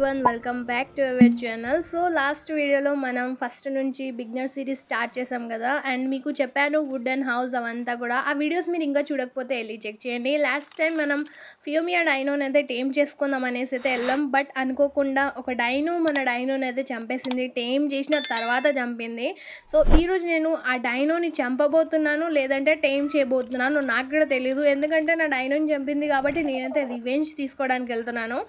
Everyone welcome back to our channel. So last వీడియోలో మనం first నుంచి బిగినర్ సిరీస్ స్టార్ట్ చేసాం కదా, అండ్ మీకు చెప్పాను వుడ్ అండ్ హౌస్ అవంతా కూడా. ఆ వీడియోస్ మీరు ఇంకా చూడకపోతే వెళ్ళి చెక్ చేయండి. లాస్ట్ టైం మనం ఫియోమియా డైనోని అయితే టేమ్ చేసుకుందాం అనేసి అయితే వెళ్ళాం, బట్ అనుకోకుండా ఒక మన డైనోని అయితే చంపేసింది. టేమ్ చేసిన తర్వాత చంపింది. సో ఈరోజు నేను ఆ డైనోని చంపబోతున్నాను లేదంటే టేమ్ చేయబోతున్నాను నాకు కూడా తెలియదు, ఎందుకంటే నా డైనోని చంపింది కాబట్టి నేనైతే రివెంజ్ తీసుకోవడానికి వెళ్తున్నాను.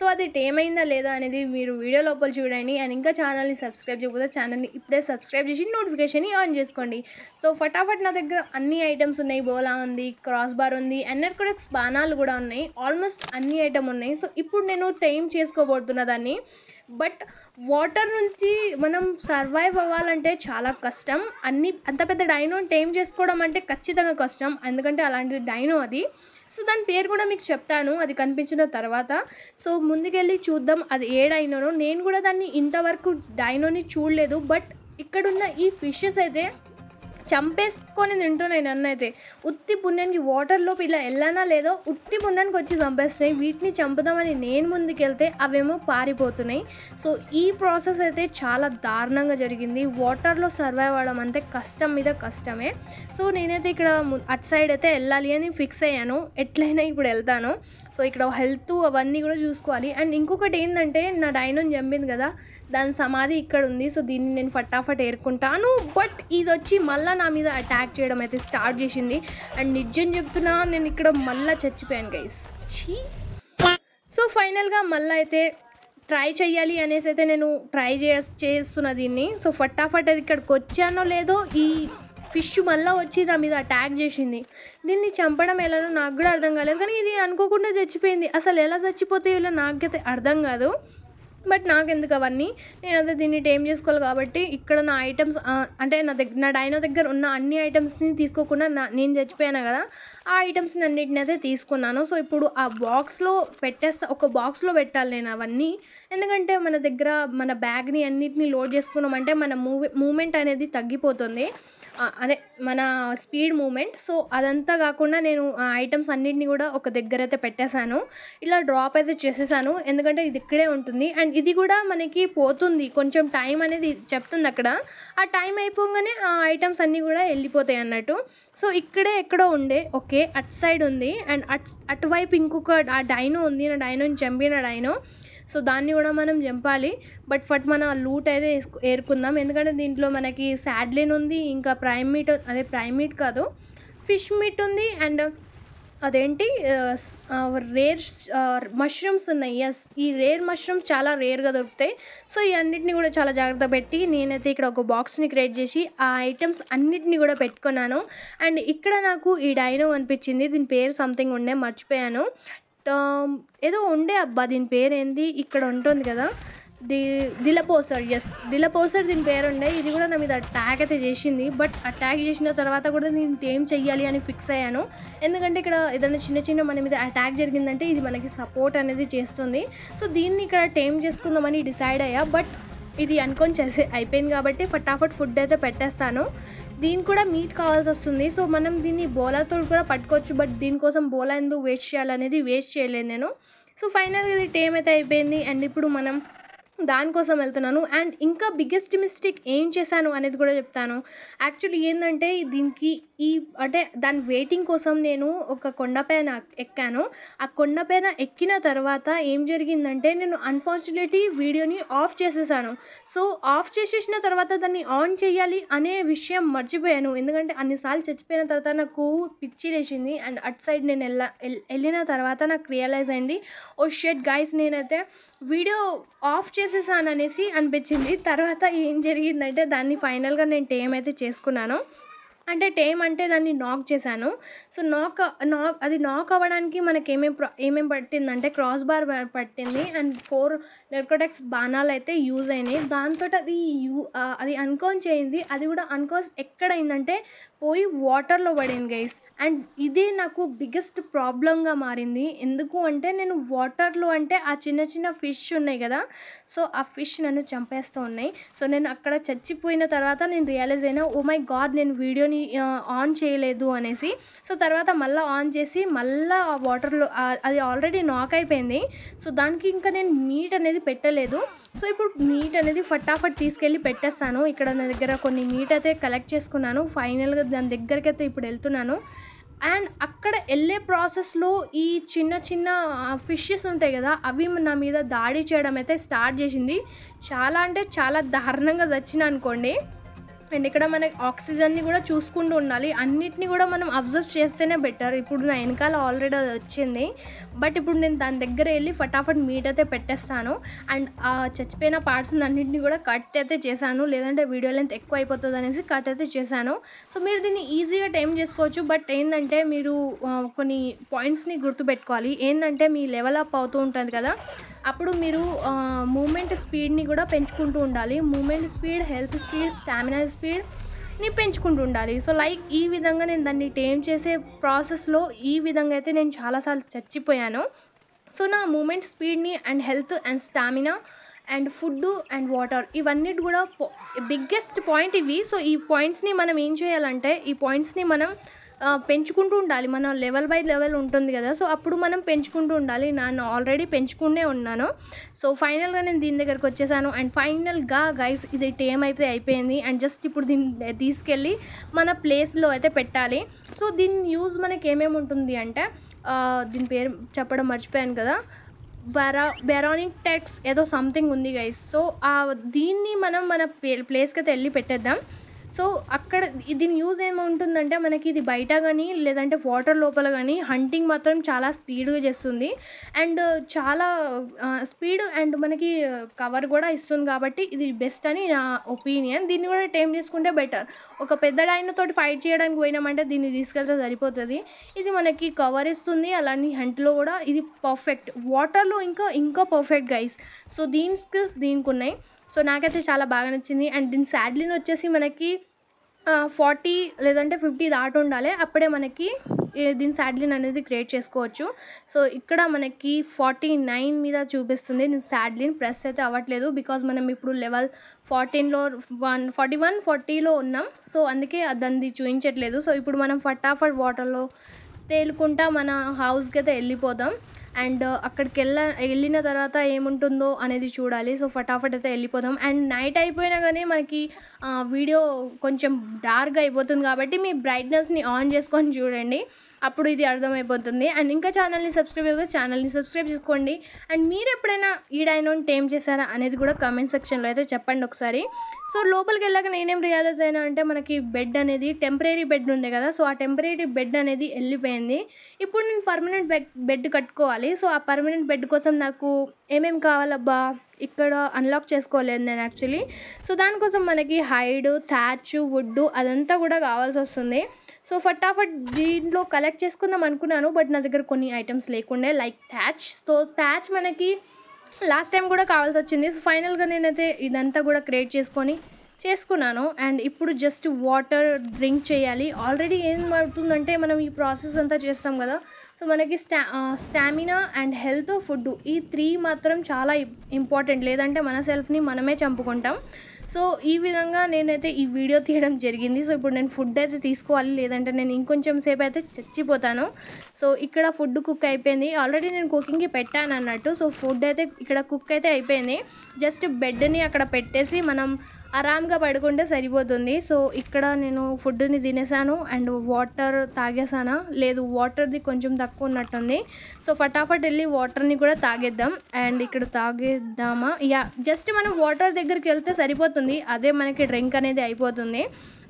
సో అది టేమ్ అయిందా లేదా అనేది మీరు వీడియో లోపల చూడండి. అండ్ ఇంకా ఛానల్ని సబ్స్క్రైబ్ చేయకపోతే ఛానల్ని ఇప్పుడే సబ్స్క్రైబ్ చేసి నోటిఫికేషన్ ఆన్ చేసుకోండి. సో ఫటాఫట్ నా దగ్గర అన్ని ఐటమ్స్ ఉన్నాయి. బోలా ఉంది, క్రాస్ బార్ ఉంది, ఎన్ఆర్కోడెక్స్ బాణాలు కూడా ఉన్నాయి. ఆల్మోస్ట్ అన్ని ఐటమ్ ఉన్నాయి. సో ఇప్పుడు నేను టైం చేసుకోబోతున్నా దాన్ని. బట్ వాటర్ నుంచి మనం సర్వైవ్ అవ్వాలంటే చాలా కష్టం. అంత పెద్ద డైనోని టైం చేసుకోవడం అంటే ఖచ్చితంగా కష్టం, ఎందుకంటే అలాంటి డైనో అది. సో దాని పేరు కూడా మీకు చెప్తాను అది కనిపించిన తర్వాత. సో ముందుకెళ్ళి చూద్దాం అది ఏ డైనోనో. నేను కూడా దాన్ని ఇంతవరకు డైనోని చూడలేదు, బట్ ఇక్కడున్న ఈ ఫిషెస్ అయితే చంపేసుకొని తింటున్నాయి నన్ను అయితే. ఉత్తి పుణ్యానికి వాటర్లోకి ఇలా వెళ్ళానా లేదో ఉత్తి పుణ్యానికి వచ్చి చంపేస్తున్నాయి. వీటిని చంపుదామని నేను ముందుకెళ్తే అవేమో పారిపోతున్నాయి. సో ఈ ప్రాసెస్ అయితే చాలా దారుణంగా జరిగింది. వాటర్లో సర్వైవ్ అవ్వడం అంటే కష్టం మీద కష్టమే. సో నేనైతే ఇక్కడ అటు సైడ్ అయితే వెళ్ళాలి అని ఫిక్స్ అయ్యాను. ఎట్లయినా ఇప్పుడు వెళ్తాను. సో ఇక్కడ హెల్త్ అవన్నీ కూడా చూసుకోవాలి. అండ్ ఇంకొకటి ఏంటంటే నా డైనోని చంపింది కదా, దాని సమాధి ఇక్కడ ఉంది. సో దీన్ని నేను ఫటాఫట్ ఏరుకుంటాను. బట్ ఇది వచ్చి మళ్ళీ నా మీద అటాక్ చేయడం అయితే స్టార్ట్ చేసింది. అండ్ నిజం చెప్తున్నా నేను ఇక్కడ మళ్ళీ చచ్చిపోయాను గైస్. సో ఫైనల్గా మళ్ళీ అయితే ట్రై చేయాలి అనేసి అయితే నేను ట్రై చేస్తున్నా దీన్ని. సో ఫటాఫట్ అది ఇక్కడికి వచ్చానో లేదో ఈ ఫిష్ మళ్ళీ వచ్చి నా మీద అటాక్ చేసింది. దీన్ని చంపడం ఎలానో నాకు కూడా అర్థం కాలేదు, కానీ ఇది అనుకోకుండా చచ్చిపోయింది. అసలు ఎలా చచ్చిపోతే ఇలా నాకైతే అర్థం కాదు. బట్ నాకెందుకు అవన్నీ, నేను అదే దీన్ని టేమ్ చేసుకోవాలి కాబట్టి ఇక్కడ నా ఐటమ్స్ అంటే నా డైనో దగ్గర ఉన్న అన్ని ఐటమ్స్ని తీసుకోకుండా నేను చచ్చిపోయాను కదా, ఆ ఐటమ్స్ని అన్నిటిని అయితే తీసుకున్నాను. సో ఇప్పుడు ఆ బాక్స్లో ఒక బాక్స్లో పెట్టాలి నేను అవన్నీ. ఎందుకంటే మన దగ్గర మన బ్యాగ్ని అన్నిటిని లోడ్ చేసుకున్నామంటే మన మూమెంట్ అనేది తగ్గిపోతుంది, అదే మన స్పీడ్ మూమెంట్. సో అదంతా కాకుండా నేను ఆ ఐటమ్స్ అన్నిటిని కూడా ఒక దగ్గర అయితే పెట్టేశాను. ఇలా డ్రాప్ అయితే చేసేసాను, ఎందుకంటే ఇది ఇక్కడే ఉంటుంది. అండ్ ఇది కూడా మనకి పోతుంది, కొంచెం టైం అనేది చెప్తుంది అక్కడ. ఆ టైం అయిపోగానే ఆ ఐటమ్స్ అన్నీ కూడా వెళ్ళిపోతాయి అన్నట్టు. సో ఇక్కడే ఎక్కడో ఉండే ఓకే అటు సైడ్ ఉంది. అండ్ అటువైపు ఇంకొక ఆ డైనో ఉంది, నా డైనోని చంపిన డైనో. సో దాన్ని కూడా మనం చంపాలి. బట్ మన లూట్ అయితే ఏరుకుందాం, ఎందుకంటే దీంట్లో మనకి శాడ్లిన్ ఉంది, ఇంకా ప్రైమ్ మీట్ కాదు ఫిష్ మీట్ ఉంది. అండ్ అదేంటి రేర్ మష్రూమ్స్ ఉన్నాయి. ఎస్, ఈ రేర్ మష్రూమ్స్ చాలా రేర్గా దొరుకుతాయి. సో ఈ అన్నిటిని కూడా చాలా జాగ్రత్త పెట్టి నేనైతే ఇక్కడ ఒక బాక్స్ని క్రియేట్ చేసి ఆ ఐటమ్స్ అన్నిటిని కూడా పెట్టుకున్నాను. అండ్ ఇక్కడ నాకు ఈ డైనో అనిపించింది, దీని పేరు సంథింగ్ ఉండే మర్చిపోయాను, ఏదో ఉండే అబ్బా, దీని పేరు ఏంది ఇక్కడ ఉంటుంది కదా, దిలపోసర్. ఎస్, దిలపోసర్ దీని పేరు ఉండే. ఇది కూడా నా మీద అటాక్ అయితే చేసింది. బట్ అటాక్ చేసిన తర్వాత కూడా నేను టేమ్ చెయ్యాలి అని ఫిక్స్ అయ్యాను, ఎందుకంటే ఇక్కడ ఏదైనా చిన్న మన మీద అటాక్ జరిగిందంటే ఇది మనకి సపోర్ట్ అనేది చేస్తుంది. సో దీన్ని ఇక్కడ టేమ్ చేసుకుందామని డిసైడ్ అయ్యా. బట్ ఇది అనుకొని అయిపోయింది కాబట్టి ఫటాఫట్ ఫుడ్ అయితే పెట్టేస్తాను. దీనికి కూడా మీట్ కావాల్సి వస్తుంది. సో మనం దీన్ని బోలాతో కూడా పట్టుకోవచ్చు, బట్ దీనికోసం బోలా ఎందుకు వేస్ట్ చేయాలనేది వేస్ట్ చేయలేను నేను. సో ఫైనల్గా ఇది టేమ్ అయితే అయిపోయింది. అండ్ ఇప్పుడు మనం దానికోసం వెళ్తున్నాను. అండ్ ఇంకా బిగ్గెస్ట్ మిస్టేక్ ఏం చేశాను అనేది కూడా చెప్తాను. యాక్చువల్లీ ఏంటంటే దీనికి అంటే దాని వెయిటింగ్ కోసం నేను ఒక కొండపైన ఎక్కాను. ఆ కొండపైన ఎక్కిన తర్వాత ఏం జరిగిందంటే నేను అన్ఫార్చునేట్లీ వీడియోని ఆఫ్ చేసేసాను. సో ఆఫ్ చేసేసిన తర్వాత దాన్ని ఆన్ చేయాలి అనే విషయం మర్చిపోయాను, ఎందుకంటే అన్నిసార్లు చచ్చిపోయిన తర్వాత నాకు పిచ్చి లేచింది. అండ్ అటు సైడ్ నేను వెళ్ళిన తర్వాత నాకు రియలైజ్ అయింది, ఓ షెట్ గైస్ నేనైతే వీడియో ఆఫ్ చేసేసాను అనేసి అనిపించింది. తర్వాత ఏం జరిగిందంటే దాన్ని ఫైనల్గా నేను టేమ్ అయితే చేసుకున్నాను. అంటే టేమ్ అంటే దాన్ని నాక్ చేశాను. సో అది నాక్ అవ్వడానికి మనకి ఏమేమి పట్టిందంటే క్రాస్ బార్ పట్టింది అండ్ 4 నెర్కోటెక్స్ బాణాలు అయితే యూజ్ అయినాయి. దాంతో అది అన్కాన్స్ అయింది. అది కూడా అన్కాన్స్ ఎక్కడైందంటే పోయి వాటర్లో పడింది గైస్. అండ్ ఇదే నాకు బిగ్గెస్ట్ ప్రాబ్లంగా మారింది. ఎందుకు అంటే నేను వాటర్లో అంటే ఆ చిన్న ఫిష్ ఉన్నాయి కదా, సో ఆ ఫిష్ నన్ను చంపేస్తూ ఉన్నాయి. సో నేను అక్కడ చచ్చిపోయిన తర్వాత నేను రియలైజ్ అయినా, ఓ మై గాడ్ నేను వీడియోని పెట్టుకొని ఆన్ చేయలేదు అనేసి. సో తర్వాత మళ్ళీ ఆన్ చేసి మళ్ళీ ఆ వాటర్లో అది ఆల్రెడీ నాక్ అయిపోయింది. సో దానికి ఇంకా నేను మీట్ అనేది పెట్టలేదు. సో ఇప్పుడు మీట్ అనేది ఫటాఫట్ తీసుకెళ్ళి పెట్టేస్తాను. ఇక్కడ నా దగ్గర కొన్ని మీట్ అయితే కలెక్ట్ చేసుకున్నాను. ఫైనల్గా దాని దగ్గరికి అయితే ఇప్పుడు వెళ్తున్నాను. అండ్ అక్కడ వెళ్ళే ప్రాసెస్లో ఈ చిన్న చిన్న ఫిషెస్ ఉంటాయి కదా, అవి నా మీద దాడి చేయడం అయితే స్టార్ట్ చేసింది. చాలా అంటే చాలా దారుణంగా చచ్చిన అనుకోండి. అండ్ ఇక్కడ మనకి ఆక్సిజన్ని కూడా చూసుకుంటూ ఉండాలి. అన్నిటిని కూడా మనం అబ్జర్వ్ చేస్తేనే బెటర్. ఇప్పుడు నా వెనకాల ఆల్రెడీ అది వచ్చింది. బట్ ఇప్పుడు నేను దాని దగ్గర వెళ్ళి ఫటాఫట్ మీట్ అయితే పెట్టేస్తాను. అండ్ ఆ చచ్చిపోయిన పార్ట్స్ అన్నింటినీ కూడా కట్ అయితే చేశాను. లేదంటే వీడియో లెంత్ ఎక్కువ అయిపోతుంది అనేసి కట్ అయితే చేశాను. సో మీరు దీన్ని ఈజీగా టైం చేసుకోవచ్చు. బట్ ఏంటంటే మీరు కొన్ని పాయింట్స్ని గుర్తుపెట్టుకోవాలి. ఏంటంటే మీ లెవెల్ అప్ అవుతూ ఉంటుంది కదా, అప్పుడు మీరు మూమెంట్ స్పీడ్ని కూడా పెంచుకుంటూ ఉండాలి. Movement speed, health speed, stamina స్పీడ్ని పెంచుకుంటూ ఉండాలి. సో లైక్ ఈ విధంగా నేను దాన్ని టేమ్ చేసే ప్రాసెస్లో ఈ విధంగా అయితే నేను చాలాసార్లు చచ్చిపోయాను. సో నా మూమెంట్ స్పీడ్ని and health and stamina and food and water ఇవన్నిటి కూడా బిగ్గెస్ట్ పాయింట్ ఇవి. సో ఈ పాయింట్స్ని మనం ఏం చేయాలంటే ఈ పాయింట్స్ని మనం పెంచుకుంటూ ఉండాలి. మన లెవెల్ బై లెవెల్ ఉంటుంది కదా, సో అప్పుడు మనం పెంచుకుంటూ ఉండాలి. నేను ఆల్రెడీ పెంచుకునే ఉన్నాను. సో ఫైనల్గా నేను దీని దగ్గరకు వచ్చేసాను. అండ్ ఫైనల్గా గైస్ ఇది టేమ్ అయితే అయిపోయింది. అండ్ జస్ట్ ఇప్పుడు దీన్ని తీసుకెళ్ళి మన ప్లేస్లో అయితే పెట్టాలి. సో దీని యూజ్ మనకి ఏమేమి ఉంటుంది అంటే దీని పేరు చెప్పడం మర్చిపోయాను కదా, బెరానిక్ టెక్స్ ఏదో సంథింగ్ ఉంది గైస్. సో దీన్ని మనం మన ప్లేస్కి అయితే వెళ్ళి పెట్టేద్దాం. సో అక్కడ దీని యూజ్ ఏముంటుందంటే మనకి ఇది బయట కానీ లేదంటే వాటర్ లోపల కానీ హంటింగ్ మాత్రం చాలా స్పీడ్గా చేస్తుంది. అండ్ చాలా స్పీడ్ అండ్ మనకి కవర్ కూడా ఇస్తుంది. కాబట్టి ఇది బెస్ట్ అని నా ఒపీనియన్. దీన్ని కూడా టైం తీసుకుంటే బెటర్. ఒక పెద్ద డైనోతోటి ఫైట్ చేయడానికి పోయినామంటే దీన్ని తీసుకెళ్తే సరిపోతుంది. ఇది మనకి కవర్ ఇస్తుంది, అలానే హంట్లో కూడా ఇది పర్ఫెక్ట్. వాటర్లో ఇంకా పర్ఫెక్ట్ గైస్. సో దీని స్కిల్స్ దీనికి ఉన్నాయి. సో నాకైతే చాలా బాగా నచ్చింది. అండ్ దీని శాడ్లీని వచ్చేసి మనకి 40 లేదంటే 50 దాటి ఉండాలి. అప్పుడే మనకి దీని శాడ్లీన్ అనేది క్రియేట్ చేసుకోవచ్చు. సో ఇక్కడ మనకి 49 మీద చూపిస్తుంది. దీని శాడ్లీన్ ప్రెస్ అయితే అవ్వట్లేదు. బికాజ్ మనం ఇప్పుడు లెవెల్ 14లో 41, 40లో ఉన్నాం. సో అందుకే దాన్ని చూపించట్లేదు. సో ఇప్పుడు మనం ఫటాఫట్ వాటర్లో తేలుకుంటా మన హౌస్కి అయితే వెళ్ళిపోదాం. అండ్ అక్కడికి వెళ్ళిన తర్వాత ఏముంటుందో అనేది చూడాలి. సో ఫటాఫట్ అయితే వెళ్ళిపోదాం. అండ్ నైట్ అయిపోయినా కానీ మనకి వీడియో కొంచెం డార్క్ అయిపోతుంది కాబట్టి మీ బ్రైట్నెస్ని ఆన్ చేసుకొని చూడండి, అప్పుడు ఇది అర్థమైపోతుంది. అండ్ ఇంకా ఛానల్ని సబ్స్క్రైబ్ చేసుకోండి. అండ్ మీరు ఎప్పుడైనా ఈ డైనోని టేమ్ చేశారా అనేది కూడా కామెంట్ సెక్షన్లో అయితే చెప్పండి ఒకసారి. సో లోపలికి వెళ్ళాక నేనేం రియలైజ్ అయినా అంటే మనకి బెడ్ అనేది టెంపరీ బెడ్ ఉంది కదా, సో ఆ టెంపరీ బెడ్ అనేది వెళ్ళిపోయింది. ఇప్పుడు నేను పర్మనెంట్ బెడ్ కట్టుకోవాలి. సో ఆ పర్మనెంట్ బెడ్ కోసం నాకు ఏమేమి కావాలబ్బా, ఇక్కడ అన్లాక్ చేసుకోలేదు నేను యాక్చువల్లీ. సో దానికోసం మనకి హైడ్, థ్యాచ్, వుడ్ అదంతా కూడా కావాల్సి వస్తుంది. సో ఫటాఫట్ దీంట్లో కలెక్ట్ చేసుకుందాం అనుకున్నాను. బట్ నా దగ్గర కొన్ని ఐటమ్స్ లేకుండే లైక్ థ్యాచ్. సో థ్యాచ్ మనకి లాస్ట్ టైం కూడా కావాల్సి వచ్చింది. సో ఫైనల్గా నేనైతే ఇదంతా కూడా క్రియేట్ చేసుకున్నాను. అండ్ ఇప్పుడు జస్ట్ వాటర్ డ్రింక్ చేయాలి. ఆల్రెడీ ఏం అవుతుందంటే మనం ఈ ప్రాసెస్ అంతా చేస్తాం కదా, సో మనకి స్టామినా అండ్ హెల్త్, ఫుడ్ ఈ 3 మాత్రం చాలా ఇంపార్టెంట్. లేదంటే మన సెల్ఫ్ని మనమే చంపుకుంటాం. సో ఈ విధంగా నేనైతే ఈ వీడియో తీయడం జరిగింది. సో ఇప్పుడు నేను ఫుడ్ అయితే తీసుకోవాలి, లేదంటే నేను ఇంకొంచెం సేపు అయితే చచ్చిపోతాను. సో ఇక్కడ ఫుడ్ కుక్ అయిపోయింది. ఆల్రెడీ నేను కుకింగ్కి పెట్టాను అన్నట్టు. సో ఫుడ్ అయితే ఇక్కడ కుక్ అయితే అయిపోయింది. జస్ట్ బెడ్ని అక్కడ పెట్టేసి మనం ఆరామ్గా పడుకుంటే సరిపోతుంది. సో ఇక్కడ నేను ఫుడ్ని తినేసాను అండ్ వాటర్ తాగేసానా, లేదు వాటర్ది కొంచెం తక్కువ ఉన్నట్టుంది. సో ఫటాఫట్ వెళ్ళి వాటర్ని కూడా తాగేద్దాం. అండ్ ఇక్కడ తాగేద్దామా, జస్ట్ మనం వాటర్ దగ్గరికి వెళ్తే సరిపోతుంది, అదే మనకి డ్రింక్ అనేది అయిపోతుంది.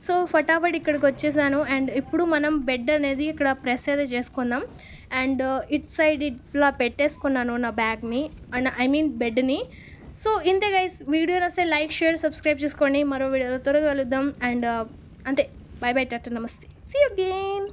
సో ఫటాఫట్ ఇక్కడికి వచ్చేసాను. అండ్ ఇప్పుడు మనం బెడ్ అనేది ఇక్కడ ప్రెస్ అయితే చేసుకుందాం. అండ్ ఇట్ సైడ్ ఇట్లా పెట్టేసుకున్నాను నా బ్యాగ్ని, అండ్ బెడ్ని. సో ఇంతే గైస్, వీడియో నచ్చితే లైక్, షేర్, సబ్స్క్రైబ్ చేసుకోండి. మరో వీడియోలో త్వరగా కలుద్దాం. అండ్ అంతే, బై బై, టాటా, నమస్తే, సీ యూ అగైన్.